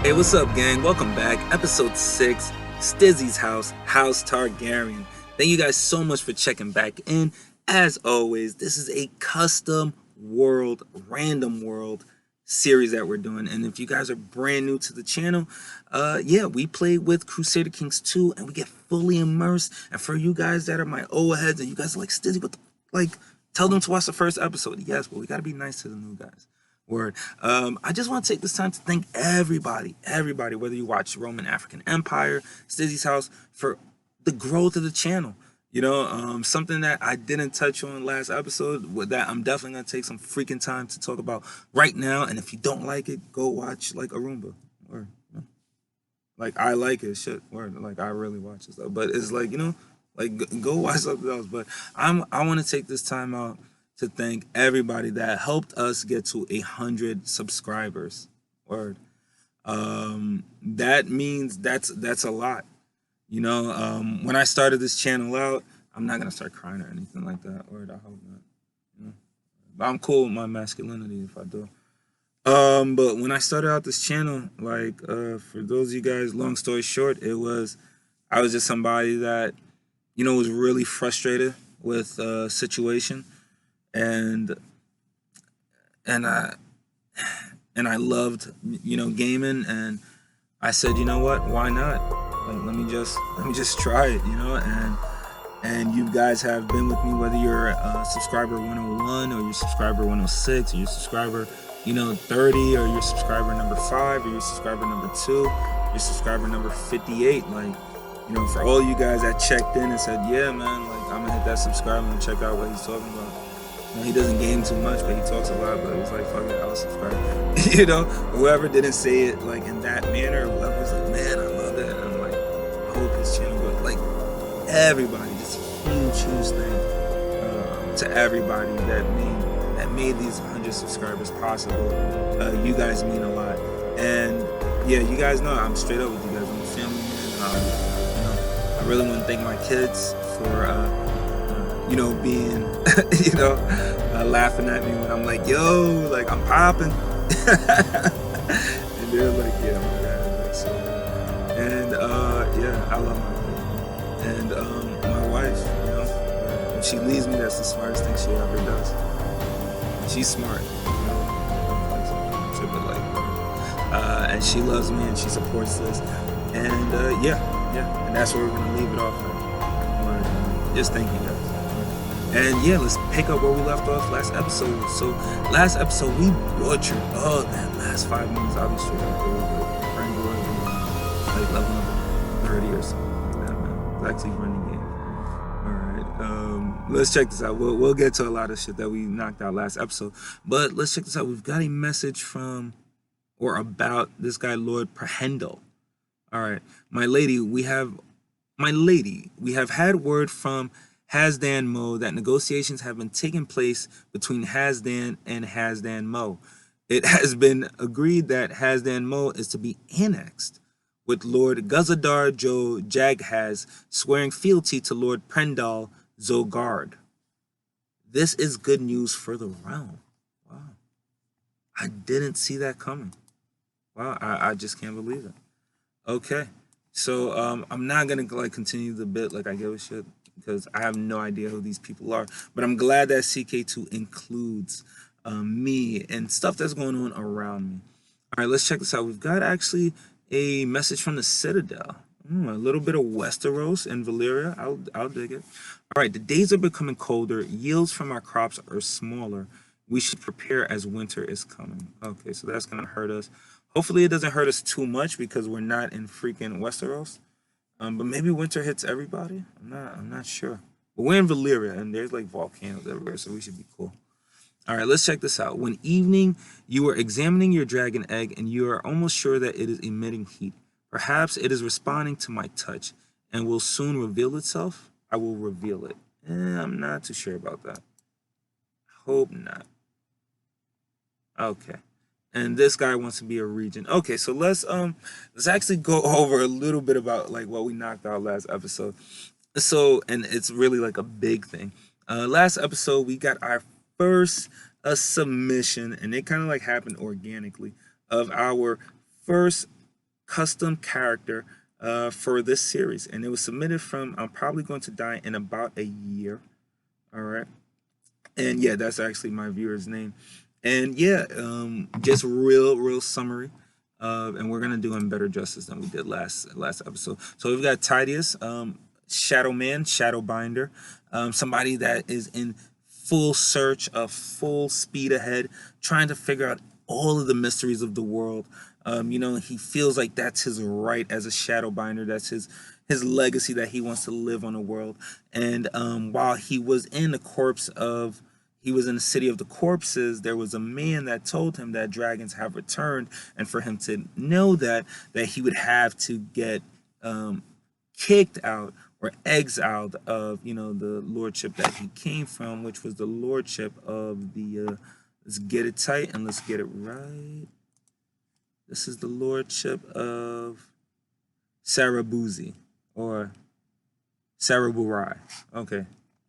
Hey, what's up, gang? Welcome back. Episode 6, Stizzy's House, House Targaryen. Thank you guys so much for checking back in. As always, this is a custom world, random world series that we're doing. And if you guys are brand new to the channel, yeah, we play with Crusader Kings 2 and we get fully immersed. And for you guys that are my old heads and you guys are like, Stizzy, what the, like, tell them to watch the first episode. Yes, but we got to be nice to the new guys. Word. I just want to take this time to thank everybody, whether you watch Roman African Empire, Stizzy's House, for the growth of the channel. You know, something that I didn't touch on last episode, with that I'm definitely gonna take some freaking time to talk about right now. And if you don't like it, go watch like Arumba. Or like I like it, shit. Word. Like I really watch it stuff. But it's like, you know, like go watch something else. But I want to take this time out to thank everybody that helped us get to 100 subscribers. Word. That means that's a lot. You know, when I started this channel out, I'm not gonna start crying or anything like that. Word, I hope not. You know? But I'm cool with my masculinity if I do. But when I started out this channel, like, for those of you guys, long story short, I was just somebody that, you know, was really frustrated with situation, and I and I loved, you know, gaming, and I said, you know what, why not? Like, let me just try it, you know, and you guys have been with me, whether you're subscriber 101 or you're subscriber 106 or you're subscriber, you know, 30 or you're subscriber number 5 or you're subscriber number 2, you're subscriber number 58. Like, you know, for all you guys that checked in and said, yeah, man, like, I'm gonna hit that subscribe and check out what he's talking about. You know, he doesn't game too much, but he talks a lot, but it's like, fuck it, I'll subscribe. You know, whoever didn't say it like in that manner, whoever was like, man, I love that, and I'm like, I hope his channel goes, like, everybody, just a huge thing to everybody that made these 100 subscribers possible. You guys mean a lot, and yeah, you guys know I'm straight up with you guys. I'm a family man. You know, I really want to thank my kids for you know, being you know, laughing at me when I'm like, yo, like I'm popping, and they're like, yeah, my God, like, so, and yeah, I love my kids, and my wife, you know, if she leaves me, that's the smartest thing she ever does. She's smart, you know, triple like, and she loves me and she supports this, and yeah, and that's where we're gonna leave it off at. Just thank you guys. And yeah, let's pick up where we left off last episode. So last episode we butchered, oh man, last 5 minutes I'll be straight up like level number 30 or something like that, man. It's actually running game. Alright, let's check this out. We'll get to a lot of shit that we knocked out last episode, but let's check this out. We've got a message from or about this guy Lord Prehendel. Alright, my lady, we have had word from Hasdan Mo that negotiations have been taking place between Hasdan and Hasdan Mo. It has been agreed that Hasdan Mo is to be annexed, with Lord Guzadar Jo Jaghaz swearing fealty to Lord Prendal Zogard. This is good news for the realm. Wow. I didn't see that coming. Wow, I just can't believe it. Okay. So I'm not gonna like continue the bit like I give a shit, because I have no idea who these people are. But I'm glad that CK2 includes me and stuff that's going on around me. All right, let's check this out. We've got actually a message from the Citadel. A little bit of Westeros and Valyria. I'll dig it. All right, the days are becoming colder. Yields from our crops are smaller. We should prepare as winter is coming. Okay, so that's gonna hurt us. Hopefully it doesn't hurt us too much because we're not in freaking Westeros. But maybe winter hits everybody. I'm not sure. But we're in Valyria and there's like volcanoes everywhere, so we should be cool. All right, let's check this out. When evening, you are examining your dragon egg and you are almost sure that it is emitting heat. Perhaps it is responding to my touch and will soon reveal itself. I will reveal it. I'm not too sure about that. Hope not. Okay. And this guy wants to be a regent. Okay, so let's actually go over a little bit about like what we knocked out last episode. So, and it's really like a big thing. Last episode we got our first submission, and it kind of like happened organically, of our first custom character for this series, and it was submitted from I'm probably going to die in about a year. All right, and yeah, that's actually my viewer's name. And yeah, just real summary. And we're gonna do him better justice than we did last episode. So we've got Tidius, Shadow Man, Shadow Binder, somebody that is in full search of full speed ahead, trying to figure out all of the mysteries of the world. You know, he feels like that's his right as a Shadow Binder. That's his legacy that he wants to live on the world. And while he was in the city of the corpses, there was a man that told him that dragons have returned, and for him to know that he would have to get kicked out or exiled of, you know, the lordship that he came from, which was the lordship of the let's get it tight and let's get it right. This is the lordship of Sarabuzi or Saraburai. Okay.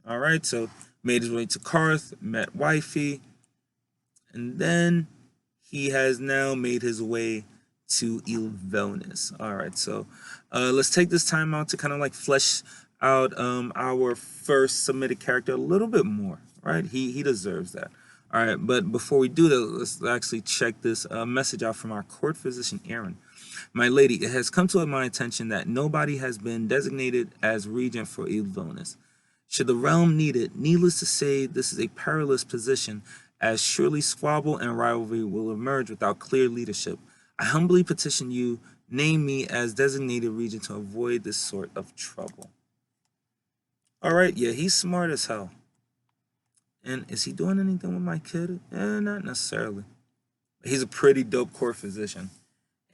All right. So made his way to Karth, met Wifey, and then he has now made his way to Ilvonis. All right, so let's take this time out to kind of like flesh out our first submitted character a little bit more, right? He deserves that. All right, but before we do that, let's actually check this message out from our court physician, Aaron. My lady, it has come to my attention that nobody has been designated as regent for Ilvonis. Should the realm need it, needless to say, this is a perilous position, as surely squabble and rivalry will emerge without clear leadership. I humbly petition you, name me as designated regent to avoid this sort of trouble. All right, yeah, he's smart as hell. And is he doing anything with my kid? Not necessarily. He's a pretty dope court physician.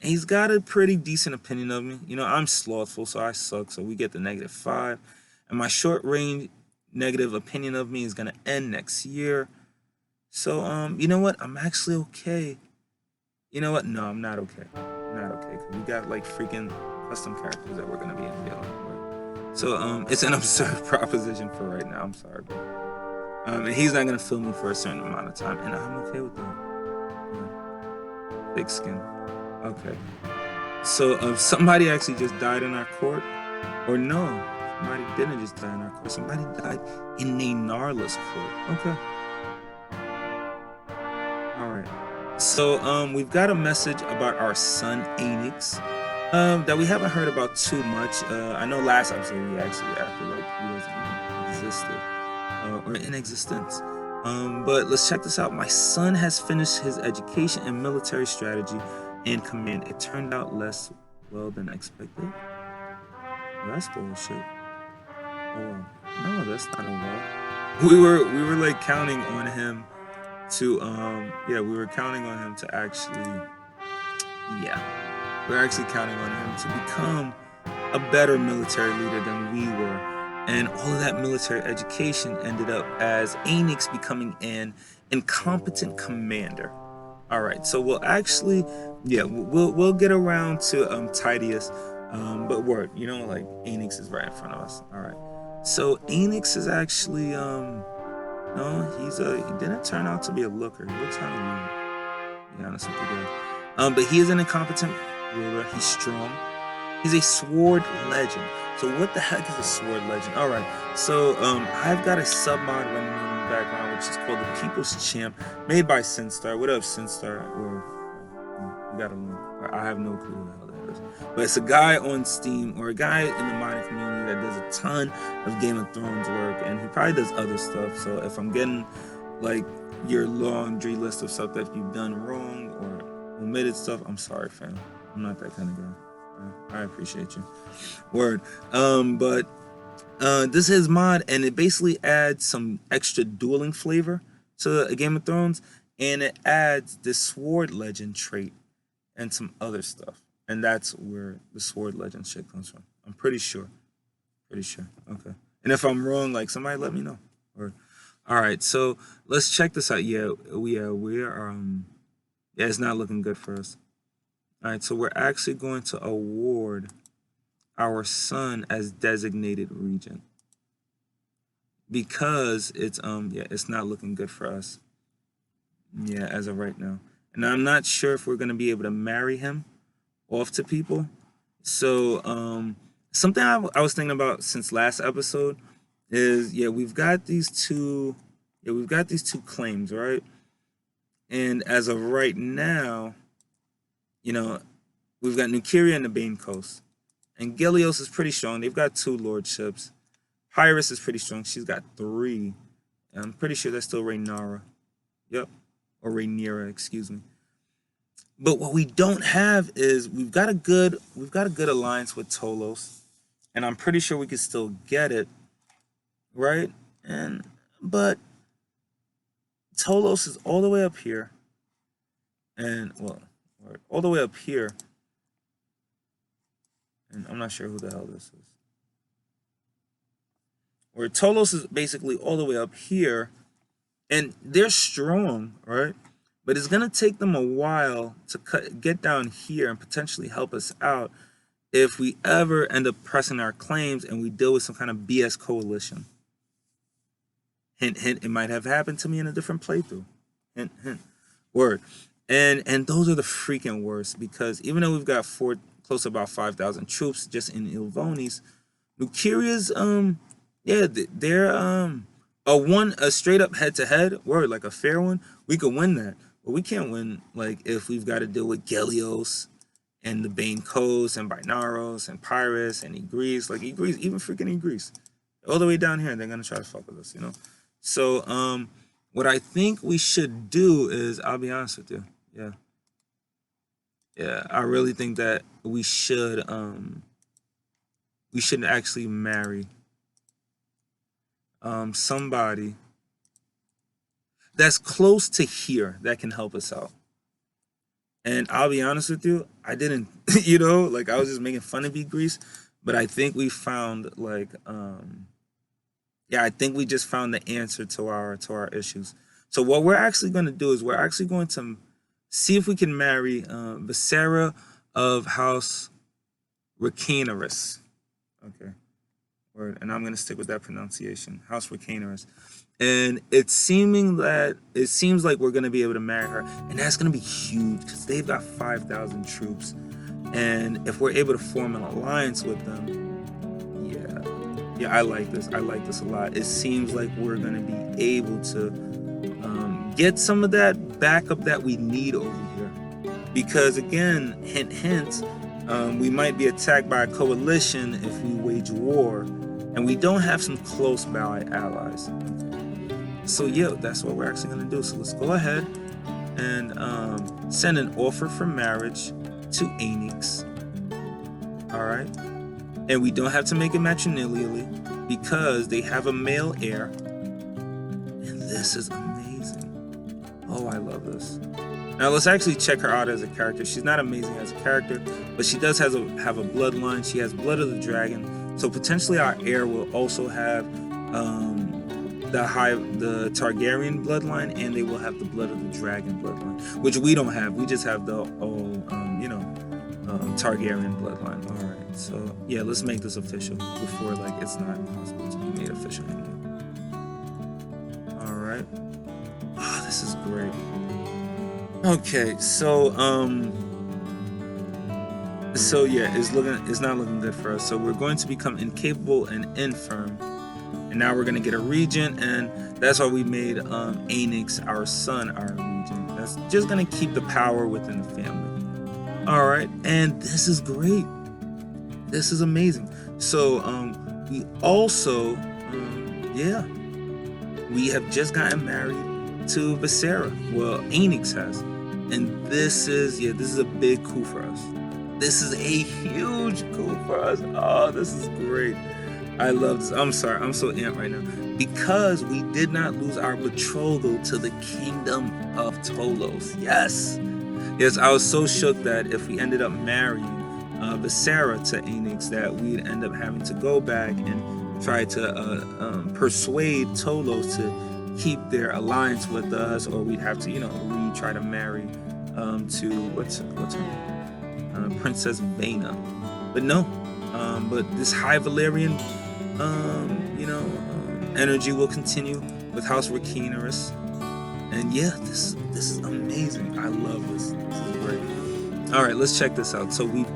And he's got a pretty decent opinion of me. You know, I'm slothful, so I suck, so we get the -5. And my short range negative opinion of me is gonna end next year. So you know what? I'm actually okay. You know what? No, I'm not okay. I'm not okay, because we got like freaking custom characters that we're gonna be unveiling with. So it's an absurd proposition for right now. I'm sorry, bro. And he's not gonna fill me for a certain amount of time, and I'm okay with that. Yeah. Thick skin. Okay. So somebody actually just died in our court, or no? Somebody didn't just die in our court. Somebody died in Naynarla's court. Okay. Alright. So we've got a message about our son Anix that we haven't heard about too much. I know last episode we actually acted like he wasn't even existed or in existence. But let's check this out. My son has finished his education in military strategy and command. It turned out less well than expected. Well, that's bullshit. Oh, no, that's not a well. We were like counting on him to we were counting on him to actually we're actually counting on him to become a better military leader than we were. And all of that military education ended up as Anix becoming an incompetent commander. All right, so we'll actually we'll get around to Tidius, but word, you know, like Anix is right in front of us. All right. So Anix is actually no, he didn't turn out to be a looker. He looks kind of weird, to be honest with you guys. But he is an incompetent ruler. He's strong. He's a sword legend. So what the heck is a sword legend? All right. So I've got a sub mod running on in the background, which is called the People's Champ, made by Sinstar. What up, Sinstar? We got a link. I have no clue what the hell that is. But it's a guy on Steam, or a guy in the modding community that does a ton of Game of Thrones work, and he probably does other stuff. So if I'm getting like your laundry list of stuff that you've done wrong or omitted stuff, I'm sorry, fam. I'm not that kind of guy. I appreciate you. Word. But this is his mod, and it basically adds some extra dueling flavor to a Game of Thrones, and it adds this sword legend trait and some other stuff. And that's where the sword legend shit comes from. I'm pretty sure. Okay. And if I'm wrong, like, somebody let me know. Or all right, so let's check this out. It's not looking good for us. All right, so we're actually going to award our son as designated regent because it's not looking good for us. Yeah, as of right now. And I'm not sure if we're going to be able to marry him off to people. So something I was thinking about since last episode is, yeah, we've got these two claims, right? And as of right now, you know, we've got Nukiria and the Bane Coast. And Gelios is pretty strong. They've got 2 lordships. Pyrus is pretty strong. She's got 3. And I'm pretty sure that's still Rhaenyra. Yep. Or Rhaenyra, excuse me. But what we don't have is we've got a good alliance with Tolos. And I'm pretty sure we could still get it. Right? But Tolos is all the way up here. And well, all the way up here. And I'm not sure who the hell this is. Where Tolos is basically all the way up here. And they're strong, right? But it's going to take them a while to get down here and potentially help us out if we ever end up pressing our claims and we deal with some kind of BS coalition. Hint, hint, it might have happened to me in a different playthrough. Hint, hint. Word. And those are the freaking worst, because even though we've got close to about 5,000 troops just in Ilvonis, Nukiria's they're a straight up head to head, word, like a fair one, we could win that. But we can't win like if we've got to deal with Gelios and the Bane Coast and Binaros and Pyrus and Igris, like Igris, even freaking Igris. All the way down here, they're gonna try to fuck with us, you know? So what I think we should do is, I'll be honest with you, yeah, I really think that we should actually marry somebody that's close to here that can help us out. And I'll be honest with you, I didn't, you know, like I was just making fun of Greece, but I think we found like, I think we just found the answer to our issues. So what we're actually going to do is we're actually going to see if we can marry Valyria of House Rhaenyra. Okay, word, and I'm going to stick with that pronunciation, House Rhaenyra. And it seems like we're going to be able to marry her, and that's going to be huge because they've got 5,000 troops, and if we're able to form an alliance with them, I like this. I like this a lot. It seems like we're going to be able to get some of that backup that we need over here, because again, hint, hint, we might be attacked by a coalition if we wage war, and we don't have some close allies. So yeah, that's what we're actually going to do. So let's go ahead and send an offer for marriage to Anix. All right. And we don't have to make it matrilineally because they have a male heir. And this is amazing. Oh, I love this. Now let's actually check her out as a character. She's not amazing as a character, but she does have a bloodline. She has blood of the dragon. So potentially our heir will also have the Targaryen bloodline, and they will have the blood of the dragon bloodline, which we don't have. We just have the Targaryen bloodline. All right. So yeah, let's make this official before like it's not possible to be made official anymore. All right. Oh, this is great. Okay, so yeah, it's not looking good for us. So we're going to become incapable and infirm, and now we're gonna get a regent, and that's why we made Anix, our son, our regent. That's just gonna keep the power within the family. All right, and this is great. This is amazing. So we also, we have just gotten married to Valyria. Well, Anix has, and this is a big coup for us. This is a huge coup for us. Oh, this is great. I love this. I'm sorry, I'm so amped right now because we did not lose our betrothal to the kingdom of Tolos. Yes, I was so shook that if we ended up marrying Valyria to Anix, that we'd end up having to go back and try to persuade Tolos to keep their alliance with us, or we'd have to, try to marry to what's her name, Princess Vena. But no, but this High Valyrian, energy will continue with House Rhaenyra, and yeah, this is amazing. I love this. This is great. All right, let's check this out. So we've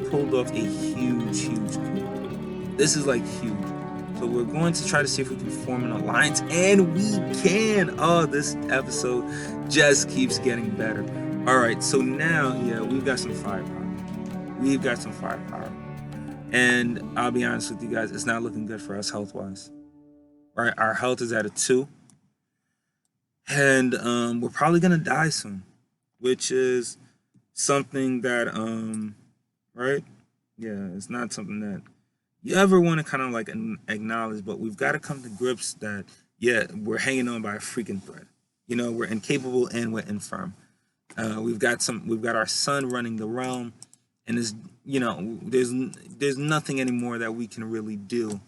pulled off a huge coup. This is like huge. So we're going to try to see if we can form an alliance, and we can. Oh, this episode just keeps getting better. All right, so now, we've got some firepower. We've got some firepower. And I'll be honest with you guys, it's not looking good for us health-wise. Right, our health is at a 2. And we're probably going to die soon, which is something that, right? Yeah, it's not something that you ever want to kind of like acknowledge, but we've got to come to grips that, we're hanging on by a freaking thread. You know, we're incapable and we're infirm. We've got our son running the realm, and there's nothing anymore that we can really do,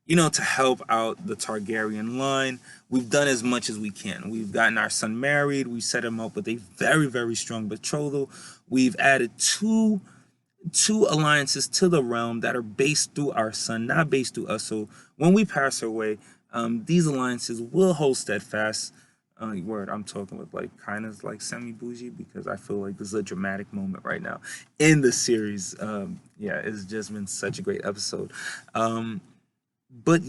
to help out the Targaryen line. We've done as much as we can. We've gotten our son married. We set him up with a very, very strong betrothal. We've added two alliances to the realm that are based through our son, not based through us. So when we pass away, these alliances will hold steadfast. Word, I'm talking with like kind of like semi-bougie, because I feel like this is a dramatic moment right now in the series. It's just been such a great episode. But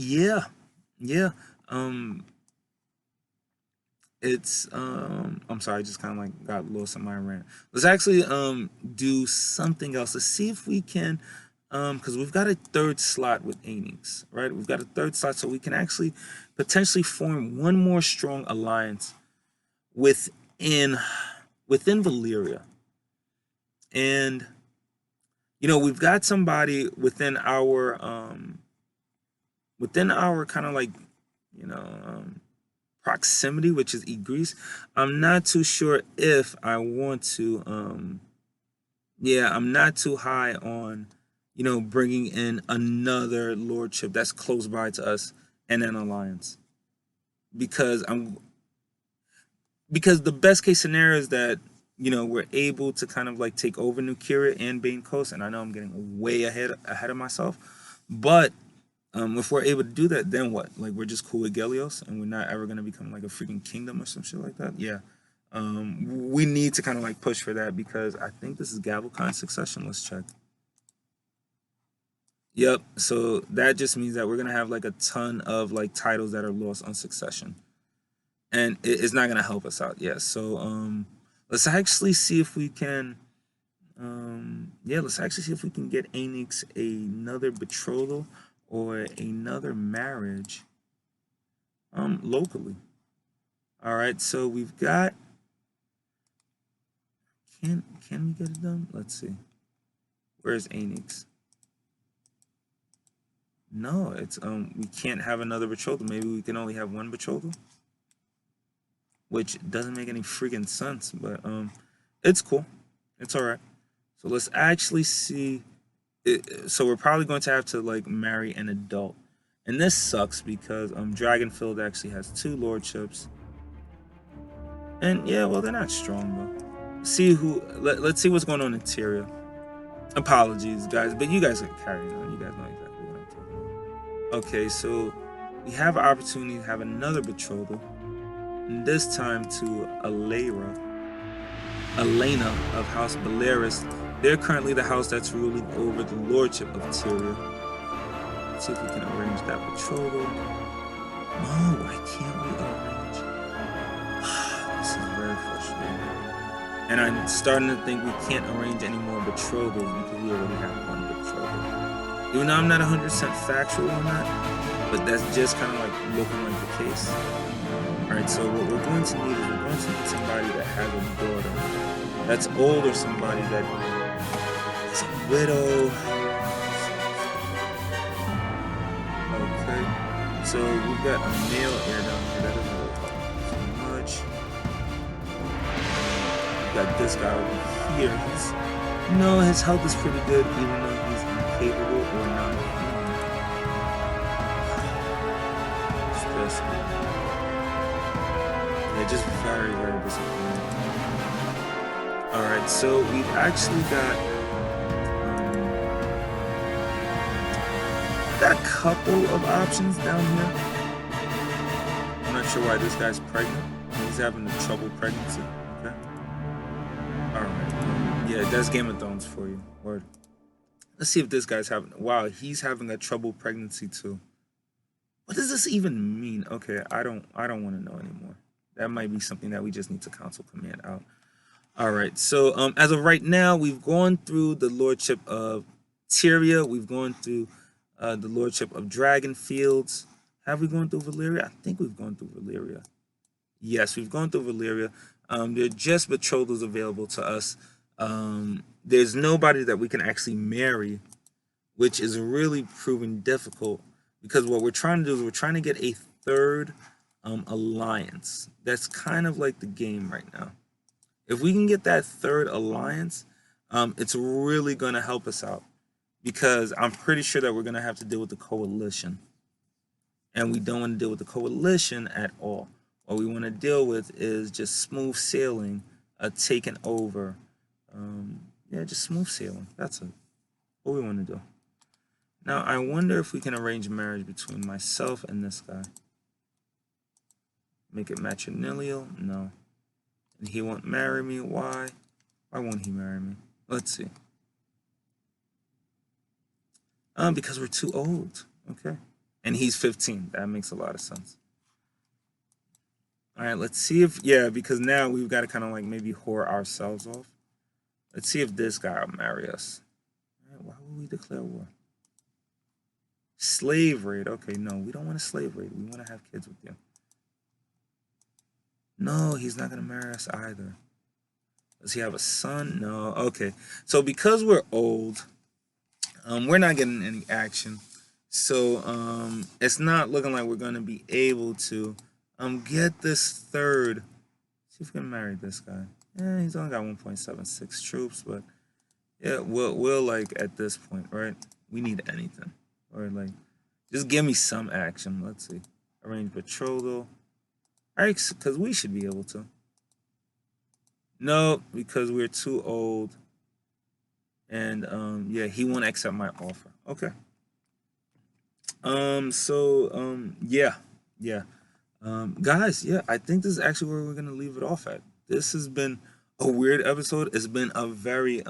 it's I'm sorry, I just kind of like got lost in my rant. Let's actually do something else. Let's see if we can, because we've got a 3rd slot with Anix, right? We've got a 3rd slot, so we can actually potentially form one more strong alliance within Valyria. And we've got somebody within our kind of like proximity, which is Igris. I'm not too sure if I want to I'm not too high on bringing in another lordship that's close by to us and an alliance, because the best case scenario is that we're able to kind of like take over New Kira and Bane Coast, and I know I'm getting way ahead of myself, but if we're able to do that, then what? Like, we're just cool with Gelios, and we're not ever going to become like a freaking kingdom or some shit like that? Yeah. We need to kind of like push for that, because I think this is Gavelkind succession. Let's check. Yep. So that just means that we're going to have like a ton of like titles that are lost on succession, and it's not going to help us out. Yeah. So let's actually see if we can let's actually see if we can get Anix another betrothal or another marriage locally. All right, so we've got, can we get it done? Let's see. Where's Anix? No, it's we can't have another betrothal. Maybe we can only have one betrothal, which doesn't make any freaking sense, but it's cool. It's all right. So let's actually see. So we're probably going to have to like marry an adult, and this sucks because Dragonfield actually has 2 lordships, and they're not strong though. Let's see what's going on in Tyria. Apologies, guys, but you guys are carrying on. You guys know exactly what I'm talking about. Okay, so we have an opportunity to have another betrothal, and this time to Elena of House Balearis. They're currently the house that's ruling over the lordship of Tyria. Let's see if we can arrange that betrothal. No, why can't we arrange? This is very frustrating. And I'm starting to think we can't arrange any more betrothals because we already have one betrothal. Even though I'm not 100% factual on that, but that's just kind of like looking like the case. Alright, so what we're going to need is somebody that has a daughter that's old, or somebody that is a widow. Okay, so we've got a male heir down here. That doesn't really help so much. We've got this guy over here. His health is pretty good, even though he's incapable or non-human. Stressful. Yeah, just very, very disappointing. Alright, so we've actually got a couple of options down here. I'm not sure why this guy's pregnant. He's having a trouble pregnancy. Okay. Alright. Yeah, that's Game of Thrones for you. Word. Let's see if this guy's having. Wow, he's having a trouble pregnancy too. What does this even mean? Okay, I don't want to know anymore. That might be something that we just need to console command out. All right. So as of right now, we've gone through the lordship of Tyria. We've gone through the lordship of Dragonfields. Have we gone through Valyria? I think we've gone through Valyria. Yes, we've gone through Valyria. There are just betrothals available to us. There's nobody that we can actually marry, which is really proving difficult because what we're trying to do is we're trying to get a third alliance. That's kind of like the game right now. If we can get that third alliance, it's really going to help us out because I'm pretty sure that we're going to have to deal with the coalition. And we don't want to deal with the coalition at all. What we want to deal with is just smooth sailing, taking over. Yeah, just smooth sailing. That's it. What we want to do. Now, I wonder if we can arrange marriage between myself and this guy. Make it matrilineal? No. And he won't marry me. Why? Why won't he marry me? Let's see. Because we're too old. Okay. And he's 15. That makes a lot of sense. All right, let's see if, yeah, because now we've got to kind of like maybe whore ourselves off. Let's see if this guy will marry us. All right, why would we declare war? Slave raid. Okay, no, we don't want a slave raid. We want to have kids with you. No, he's not going to marry us either. Does he have a son? No. Okay. So because we're old, we're not getting any action. So it's not looking like we're going to be able to get this third. See if we can marry this guy. Yeah, he's only got 1.76 troops, but yeah, we'll like at this point, right? We need anything. Or like, just give me some action. Let's see. Arrange betrothal. All right, because we should be able to. No, because we're too old. And yeah, he won't accept my offer. Okay. Yeah. Guys, yeah, I think this is actually where we're gonna leave it off at. This has been a weird episode. It's been a very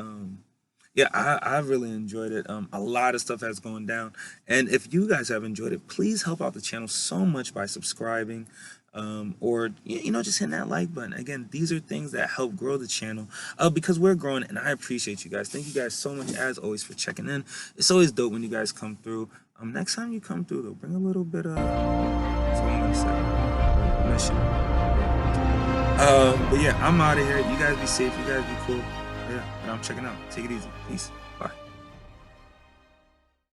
yeah, I really enjoyed it. A lot of stuff has gone down. And if you guys have enjoyed it, please help out the channel so much by subscribing. Or just hitting that like button. Again, these are things that help grow the channel because we're growing, and I appreciate you guys. Thank you guys so much as always for checking in. It's always dope when you guys come through. Next time you come through though, bring a little bit of that's what I'm gonna say, mission. But yeah, I'm out of here. You guys be safe. You guys be cool. Yeah, and I'm checking out. Take it easy. Peace.